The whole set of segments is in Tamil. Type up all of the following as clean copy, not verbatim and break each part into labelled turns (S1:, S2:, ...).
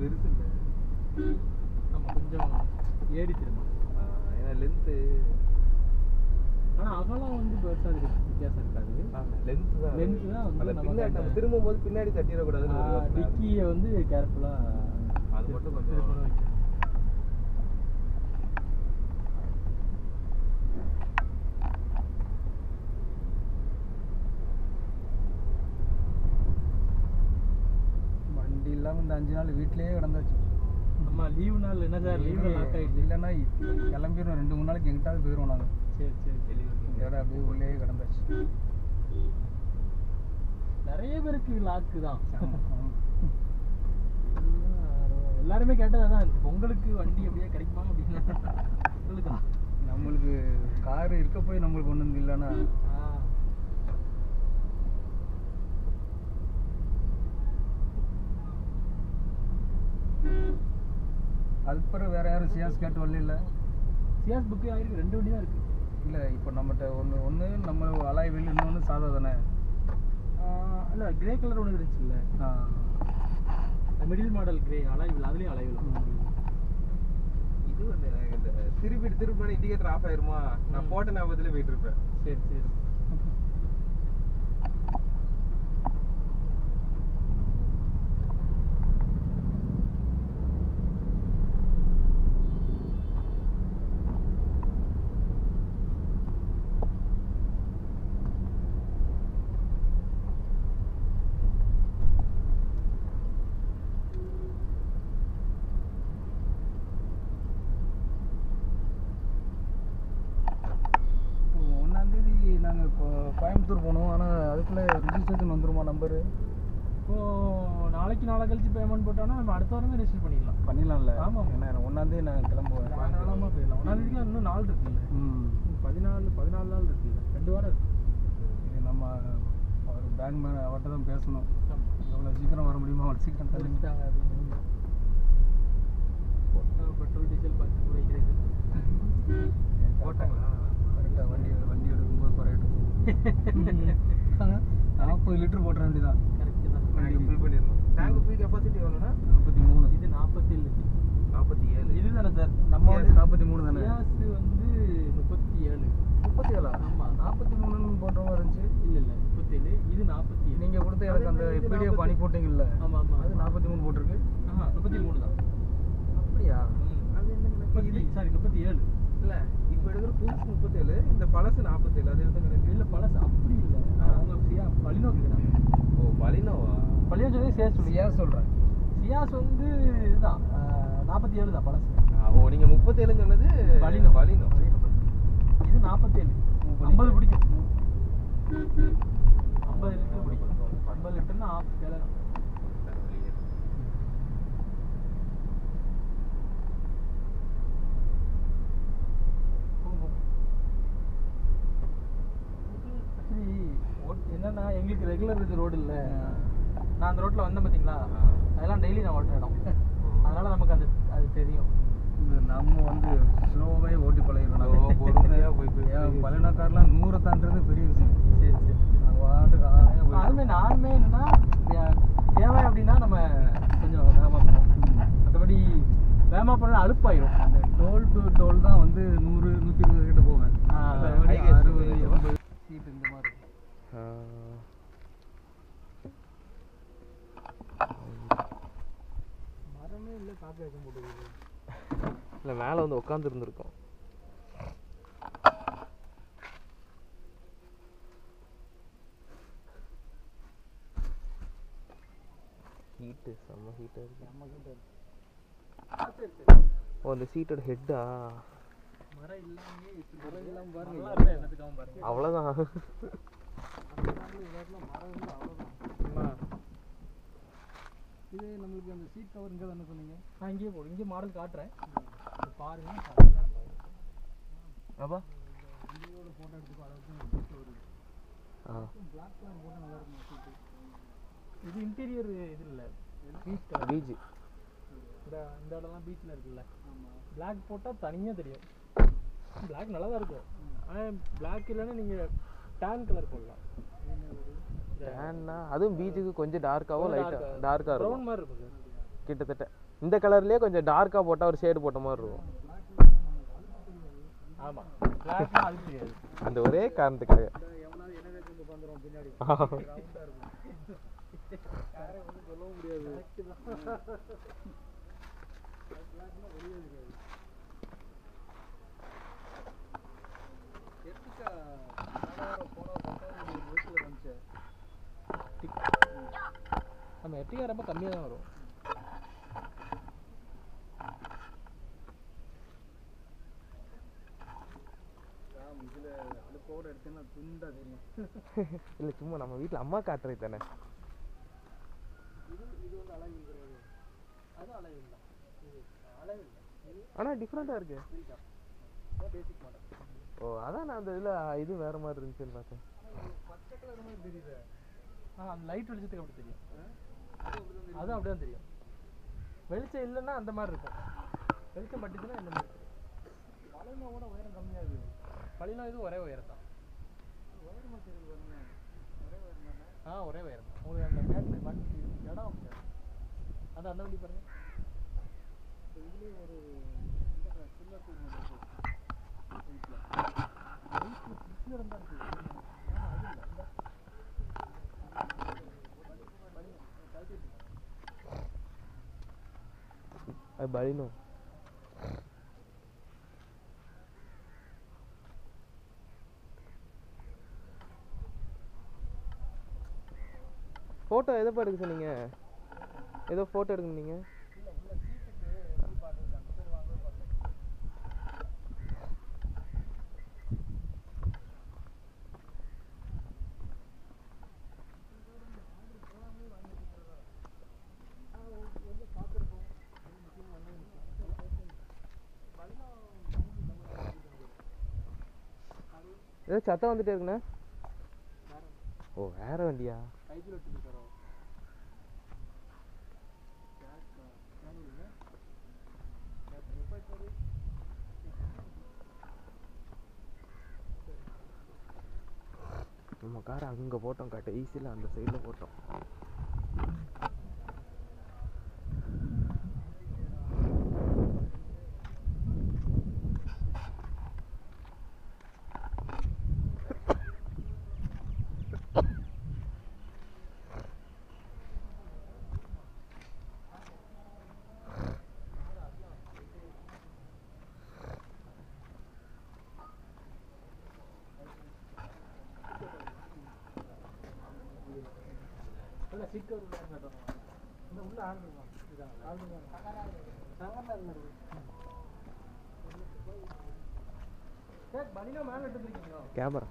S1: பெருசு இல்லை.
S2: நம்ம கொஞ்சம் ஏறி திரும்ப.
S1: ஏன்னா லென்த்து.
S2: ஆனால் அகலம் வந்து பெருசாக வித்தியாசம் இருக்காது.
S1: லென்த்து தான்
S2: வந்து
S1: பின்னாடி நம்ம திரும்பும்போது பின்னாடி தட்டிடக்கூடாதுன்னு
S2: டிக்கியை வந்து கேர்ஃபுல்லாக
S1: அது மட்டும் கொஞ்சம்
S2: வைக்க.
S3: வண்டி இல்லாமல் இந்த 5 நாள் வீட்டிலேயே கிடந்தாச்சு.
S2: நம்ம லீவு நாள் என்ன சார் லீவு லாக் ஆகிடுச்சு.
S3: இல்லைன்னா கிளம்பிடுவோம் 2-3 நாளைக்கு எங்கிட்டாவது போயிடுவோம் நாங்கள்.
S2: சரி
S3: இதோட அப்படியே உள்ளே கிடந்தாச்சு.
S2: நிறைய பேருக்கு லாக்கு தான். எல்லாருமே கேட்டது அதான், உங்களுக்கு வண்டி அப்படியே கிடைக்குமா அப்படின்னு.
S3: நம்மளுக்கு காரு இருக்க போய் நம்மளுக்கு ஒன்றும் இல்லைன்னா அதுக்கு பிறகு வேறு யாரும் சியாஸ் கேட்டு வரல. இல்லை
S2: சியாஸ் புக்கு ஆகிருக்கு, 2 வண்டி தான் இருக்குது.
S3: இல்லை இப்போ நம்மகிட்ட ஒன்று நம்ம அலாய் வீல், இன்னொன்று சாதா தானே.
S2: இல்லை கிரே கலர் ஒன்று இருந்துச்சு. இல்லை middle model grey alloy wheel, அதுலேயும் அலாய் வீல்.
S1: இது வந்து திருப்பி இண்டிகேட்டர் ஆஃப் ஆயிருமா, நான் போட்ட ஞாபகத்துல போயிட்டு இருப்பேன்.
S2: சரி
S3: நாங்கள் இப்போ கோயம்புத்தூர் போகணும். ஆனால் அதுக்குள்ளே ரிஜிஸ்ட்ரேஷன் வந்துருமா நம்பரு?
S2: இப்போது நாளைக்கு நாளை கழிச்சு பேமெண்ட் போட்டோன்னா நம்ம அடுத்த வாரமே ரெஜிஸ்டர்
S3: பண்ணிடலாம்ல.
S2: ஆமாம்,
S3: ஏன்னா 1ஆந்தேதி நான் கிளம்புவேன்.
S2: தாராளமாக போயிடலாம். 1ஆந்தேதிக்கு இன்னும் நாள் இருக்குல்ல. 14 நாள் இருக்குல்ல, 2 வாரம் இருக்குது.
S3: இது நம்ம அவர் பேங்க் மேன் அவர்கிட்ட தான் பேசணும். எவ்வளோ சீக்கிரம் வர முடியுமோ அவ்வளோ சீக்கிரம்
S2: தள்ளிட்டாங்க அப்படின்னு. போட்டால் பெட்ரோல் டீசல் பார்த்து குறைக்கிறது.
S1: போட்டாங்களா?
S3: கரெக்டாக வண்டி எடுக்கும்போது குறையட்டும். 40 லிட்டர் போட்டுற வேண்டியதான்.
S2: கரெக்டு தான்.
S1: வண்டி ஃபில் பண்ணிடணும். டேங்க் ஃபில் கெப்பாசிட்டி எவ்வளோண்ணா?
S3: 43.
S2: இது 47.
S1: 47
S2: இது தானே சார்?
S3: நம்ம வந்து 43 தானே.
S2: சியாஸ் வந்து 37.
S3: 37?
S2: ஆமாம்,
S3: 43 போன்ற மாதிரி இருந்துச்சு.
S2: இல்லை 37. இது 47.
S3: நீங்கள் கொடுத்த எனக்கு அந்த பிடிஎஃப் அனுப்பி போட்டிங்கல்ல.
S2: ஆமாம்
S3: அது 43 போட்டிருக்கு.
S2: 33 தான்.
S3: அப்படியா?
S1: அது என்ன?
S2: இது சாரி 37.
S1: இல்லை இப்போ எடுக்கிற புதுசு 37, இந்த பழசு 47. அது எடுத்து கணக்கு.
S2: இல்லை பழசு அப்படி இல்லை. அவங்க பலினோ கேட்குறாங்க.
S1: ஓ பலினோவா?
S2: பலினோ சொல்லி
S3: சியாஸ் சொல்கிறேன்.
S2: சியாஸ் வந்து இதுதான் 47 தான் பழசு.
S1: ஓ நீங்கள் 37 சொன்னது
S2: பலினோ. இது 47. 50 பிடிக்கும். 50 லிட்டர் பிடிக்கும். 50 லிட்டர்னா ஆஃப் கேலன். என்னன்னா எங்களுக்கு ரெகுலர் இது ரோடு இல்லை. நான் அந்த ரோட்டில் வந்தேன் பார்த்தீங்களா, அதெல்லாம் டெய்லி நான் ஓட்டுற இடம். அதனால நமக்கு அது தெரியும்.
S3: நம்ம வந்து ஸ்லோவாகவே ஓட்டி பழகிடணும்.
S1: பொறுமையாக போய்
S3: பழைய கார்லாம் 100 தாண்டுறது பெரிய விஷயம்.
S2: சரி
S3: வாட்டுக்கு
S2: அதுமாதிரி நானுமே என்னன்னா தேவை அப்படின்னா நம்ம கொஞ்சம் வேகமாக போவோம். மற்றபடி வேகமாக போனால் அலுப்பாயிடும்.
S3: அந்த டோல் டு டோல் தான் வந்து 100, 120 கிட்ட போவேன். 60, 80 சீட் இந்த மாதிரி.
S2: மரமே இல்லை, காப்பி வைக்க முடியுது.
S1: இல்லை மேலே வந்து உட்காந்து இருந்திருக்கோம். ஹீட்டு செம்ம ஹீட்டாக இருக்கு. ஓ அந்த சீட்டோட ஹெட்டா?
S2: மரம் இல்லாமல் பாருங்க.
S1: அவ்வளோதான்.
S3: இது நம்மளுக்கு அந்த சீட் கவர் இங்கே தானே சொன்னீங்க?
S2: நான் இங்கேயே போடும், இங்கே மாடல் காட்டுறேன் பாருங்க.
S1: அப்பா
S3: இந்தியோட ஃபோட்டோ எடுத்துக்கோ. அதை வச்சு வருது. பிளாக் கலர் போட்டால் நல்லா இருக்கும் சீட்டு.
S2: இது இன்டீரியர் இது இல்லை,
S1: பீச்.
S2: இந்த இடம்லாம் பீச்சில் இருக்குல்ல. பிளாக் போட்டால் தனியாக தெரியும். பிளாக் நல்லா தான் இருக்கும். ஆனால் பிளாக் இல்லைன்னா நீங்கள் டேன் கலர் போடலாம்.
S1: டேன்னா அதுவும் பீச்சுக்கு கொஞ்சம் டார்க்காவோ லைட்டாக டார்க்காக இருக்கும்.
S2: ப்ரௌன் மாதிரி இருக்கும் சார்
S1: கிட்டத்தட்ட. இந்த கலர்லயே கொஞ்சம் டார்க்கா போட்டா ஒரு ஷேடு போட்ட மாதிரி இருக்கும்.
S2: ஆமா பிளாக்னா அது தெரியாது.
S1: அந்த ஒரே காரணத்துக்காக
S3: எவனாவது என்ன வச்சு உட்காந்துரும் பின்னாடி ரவுண்டா இருக்கும். யாரே ஒன்றும் சொல்லவும் முடியாது. பிளாக்னா வெளியே இருக்காது. எர்டிகா போன வீட்டில் வந்துச்சு.
S2: நம்ம எர்டிகா ரொம்ப கம்மியாக தான் வரும்.
S3: இதில் அடுப்போடு எடுத்தேன்னா துண்டா தெரியும்.
S1: இல்லை சும்மா நம்ம வீட்டில் அம்மா காட்டுறது தானே.
S3: இது வந்து அழகு கிடையாது. அதுவும் அழகு இல்லை. இது அழகு இல்லை.
S1: ஆனால் டிஃப்ரெண்ட்டாக இருக்கு.
S3: Basic model.
S1: ஓ அதான் நான் அந்த இதில் இது வேற மாதிரி இருந்துச்சுன்னு பார்த்தேன்.
S3: பச்சை கலர் மாதிரி தெரியுது.
S2: அந்த லைட் வெளிச்சத்துக்கு அப்படி தெரியும். அதுவும் அப்படியே தான் தெரியும். வெளிச்சம் இல்லைன்னா அந்த மாதிரி இருக்கும். வெளிச்சம் பட்டுச்சுன்னா இந்த மாதிரி தெரியும்.
S3: பழையனோட உயரம் கம்மியாகுது.
S2: பழையனா இது ஒரே உயரம் தான்.
S3: உயரமாக தெரியுது பாருங்க. ஒரே உயரம் தானே.
S2: ஒரே உயரம் தான். உங்களுக்கு அந்த மேட்ல வண்டி இடம் அது அந்த வண்டி பாருங்க.
S3: இதுலேயே ஒரு சின்ன டூ இடம் தான் இருக்குது.
S1: அது பலினோ. ஃபோட்டோ எதை எடுக்க சொன்னீங்க? ஏதோ ஃபோட்டோ எடுக்கணும் நீங்கள். ஏதோ சத்தம் வந்துட்டே இருக்குண்ணே. ஓ வேற வண்டியா? நம்ம காரை அங்கே போட்டோம், கடைசியில் அந்த சைடில் போட்டோம். கேமரா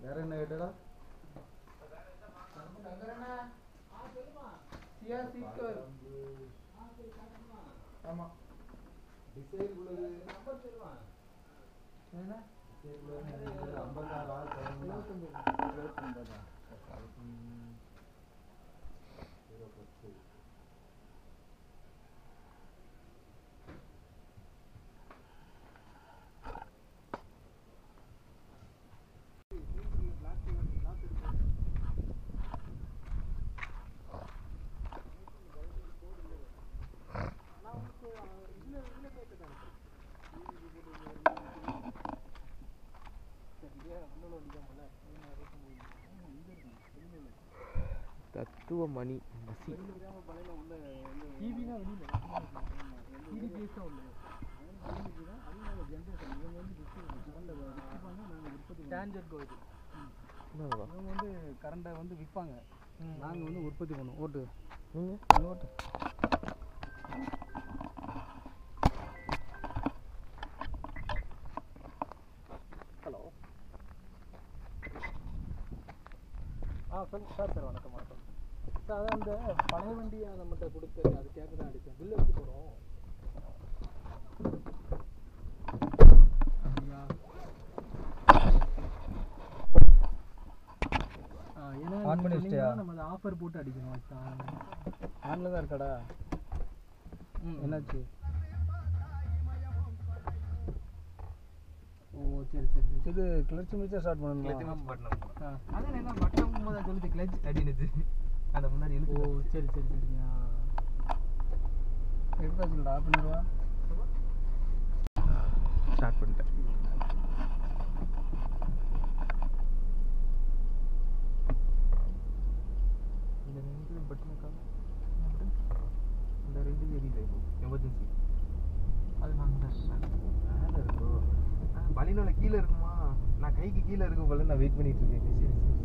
S3: வேற என்ன கேட்டடா? ஆமா டிசைன் உள்ளது நம்பர் சொல்லுவான். என்ன டிசைன் உள்ளது 56 29 தத்துவ மணி மசி வந்து கரண்டை வந்து விற்பாங்க. நாங்கள் வந்து உற்பத்தி பண்ணுவோம். ஓட்டு
S1: நீங்கள்
S3: ஓட்டு
S2: ஹலோ சார் சார் வணக்கம் வணக்கம் சார். அதான் அந்த பழைய வண்டியை நம்மகிட்ட கொடுத்து அது கேட்க தான் அடித்தேன். பில்லு எடுத்து போகிறோம்.
S3: ஆன் பண்ணி வச்சிட்டியா?
S2: நம்ம அதை ஆஃபர் போட்டு அடிக்கணும்.
S3: ஆன்ல தான் இருக்காடா. என்னாச்சு?
S2: ஓ சரி சரி சரி.
S3: இது கிளச் மிச்சா ஸ்டார்ட் பண்ணணுமா?
S1: கிளச் மிஸ் பட்டன்
S2: ஆ.
S1: அதான் என்ன பட்டன் போது சொல்லுது கிளச் அப்படினுது அந்த முன்னாடி
S2: ஓ
S1: இழுத்து
S2: சரி சரி சரிங்க.
S3: எடுத்தாச்சுடா ஆஃப் பண்ணிடுவா.
S1: ஸ்டார்ட் பண்ணிட்டேன். இந்த ரெண்டு பட்டன் காணோம். இந்த ரெண்டு எரியல இப்போ எமர்ஜென்சி அது நான் மேலே இருக்கோ பலினோல கீழே இருக்குமா நான் கைக்கு கீழே இருக்கும் போல நான் வெயிட் பண்ணிட்டு இருக்கேன். சரி சரி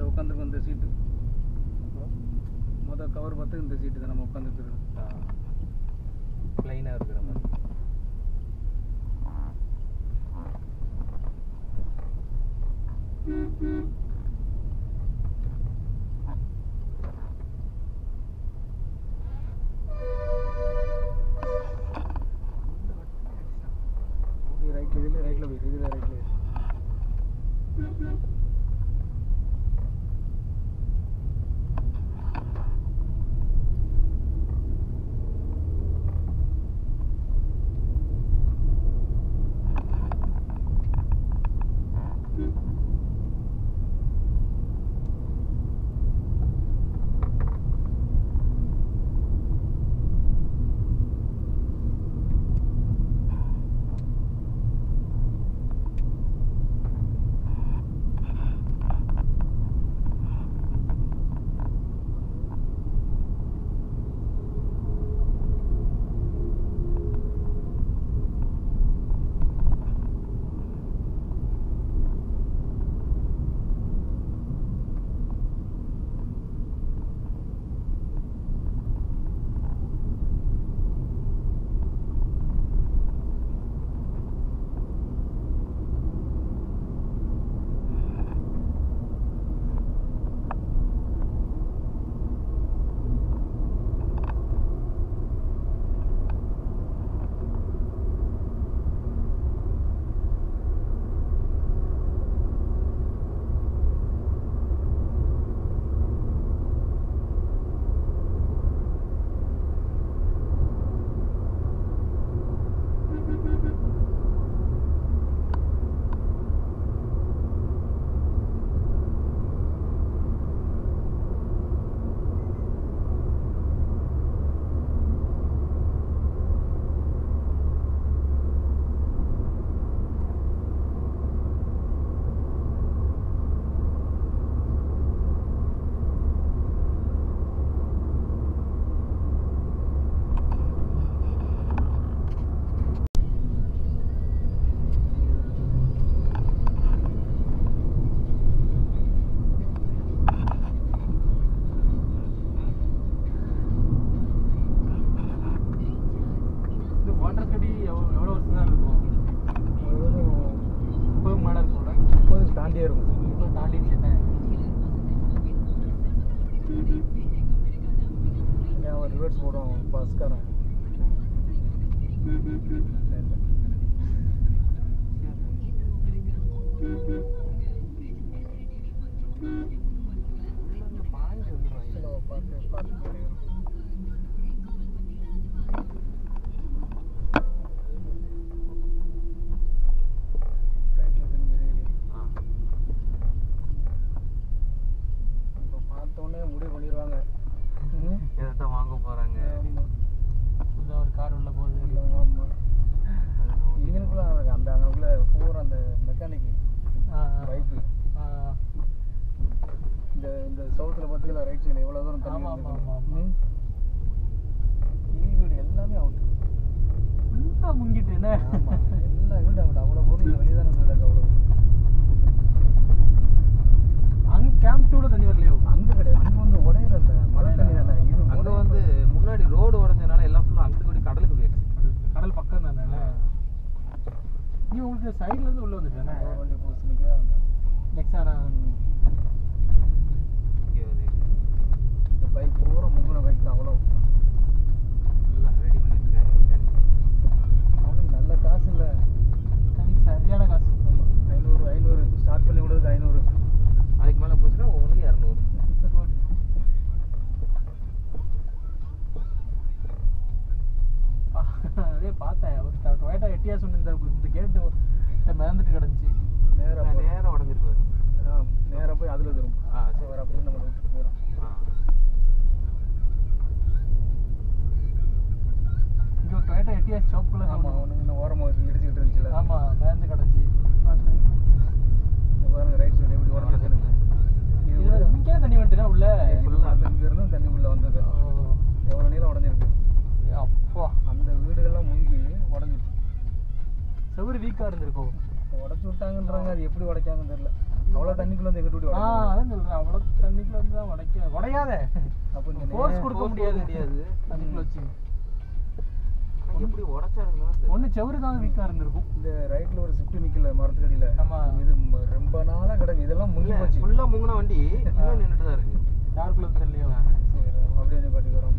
S3: உட்காந்துருக்கோம் இந்த சீட்டு. மொதல் கவர் பார்த்து இந்த சீட்டு தான் நம்ம உட்காந்துருக்குறது.
S1: ப்ளைனாக இருக்கிற மாதிரி.
S3: ரைட்டில் இதில் ரைட்டில் போயிரு, இதில் ரைட்டில் மெக்கானிக் பைக்கு இந்த சவுத்தில் பார்த்தீங்களா ரைட் சைடில் எவ்வளோ தூரம் தண்ணி கீழ் வீடு எல்லாமே அவுட்
S2: ஃபுல்லாக முங்கிட்டு என்ன
S3: ஆமாம் எல்லா வீடு அவுட் அவ்வளோ பொருள் வெளியே தானே கிடக்கு அவ்வளோ
S2: அங்கே கேம்ப் டூவில் தண்ணி வரலையோ
S3: அங்கே கிடையாது அங்கே வந்து உடையில இல்லை மழை தண்ணி தானே இது
S1: அங்கே வந்து முன்னாடி ரோடு உடஞ்சதுனால எல்லாம் ஃபுல்லாக அங்கிட்டு கூடி கடலுக்கு போயிடுச்சு
S2: கடல் பக்கம் தானே நீ உங்களுக்கு சைட்லேருந்து உள்ளே வந்துட்டேன்
S3: வண்டி பூசி நிற்க
S2: நெக்ஸ்டானா
S3: இந்த பைக் பூரா முங்கின பைக் தான் அவ்வளோ
S1: எல்லாம் ரெடி பண்ணிட்டு இருக்காங்க
S3: அவனுக்கு நல்ல காசு இல்லை
S2: எனக்கு சரியான காசு
S3: ஆமாம் 500 ஸ்டார்ட் பண்ணி விடுறதுக்கு 500
S1: அதுக்கு மேலே போச்சுன்னா ஒவ்வொன்றுக்கு 200
S2: அதே பார்த்தேன் ஒரு டொயோட்டா எட்டியாஸ் ஒன்று இந்த கேட்டு மிதந்துட்டு கிடந்துச்சு
S1: நேராக உடஞ்சிருப்பாரு
S3: நேராக போய் அதில் தரும்
S1: சரி
S3: அப்படின்னு நம்ம விட்டுட்டு போயிடும்
S2: இங்கே ஒரு டொயோட்டா எட்டியாஸ் ஷாப் கலர்
S3: ஆமாம் ஒன்று இந்த ஓரமாக இடிச்சுக்கிட்டு இருந்துச்சுல
S2: ஆமாம் மிதந்து கிடந்துச்சு பார்த்தேன்
S3: பாருங்க ரைட் சைடு எப்படி உடஞ்சிருக்கு
S2: இது இங்கே தண்ணி வந்துட்டுனா உள்ள
S3: ஃபுல்லாக இங்கே இருந்தும் தண்ணி உள்ளே வந்தது எவ்வளோ நீளம் உடஞ்சிருக்கு
S2: அப்பா
S3: அந்த வீடுகள்லாம் முங்கி உடஞ்சிச்சு
S2: செவரு வீக்காக இருந்திருக்கும்
S3: உடச்சு விட்டாங்கன்றாங்க அது எப்படி உடைக்காங்கன்னு தெரியல அவ்வளோ தண்ணிக்குள்ள வந்து எங்கிட்ட வீடு
S2: அதான் சொல்கிறேன் அவ்வளோ தண்ணிக்குள்ள வந்து தான் உடையாத
S3: அப்போ இந்த
S2: ஃபோர்ஸ் கொடுக்க முடியாது தண்ணிக்குள்ள வச்சு
S1: எப்படி உடச்சாருன்னா
S2: ஒன்று செவரு தான் வீக்காக இருந்திருக்கும்
S3: இந்த ரைட்டில் ஒரு ஸ்விஃப்ட் நிற்கல மரத்துக்கடியில்
S2: ஆமாம்
S3: இது ரொம்ப நாளாக கிடக்கு இதெல்லாம் முங்கி போச்சு
S1: ஃபுல்லாக முங்கின வண்டி இன்னும் நின்றுட்டு தான் இருக்கு
S2: யாருக்குள்ள தெரியலையோ
S3: சரி அப்படியே நிப்பாட்டி வரோம்